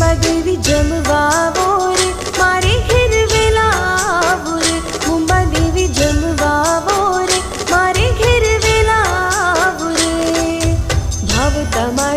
मुंबा देवी जमवावो रे मारे घेर वेला आवो रे मुंबा देवी जमवावो रे मारे घेर वेला आवो रे भाव तमारो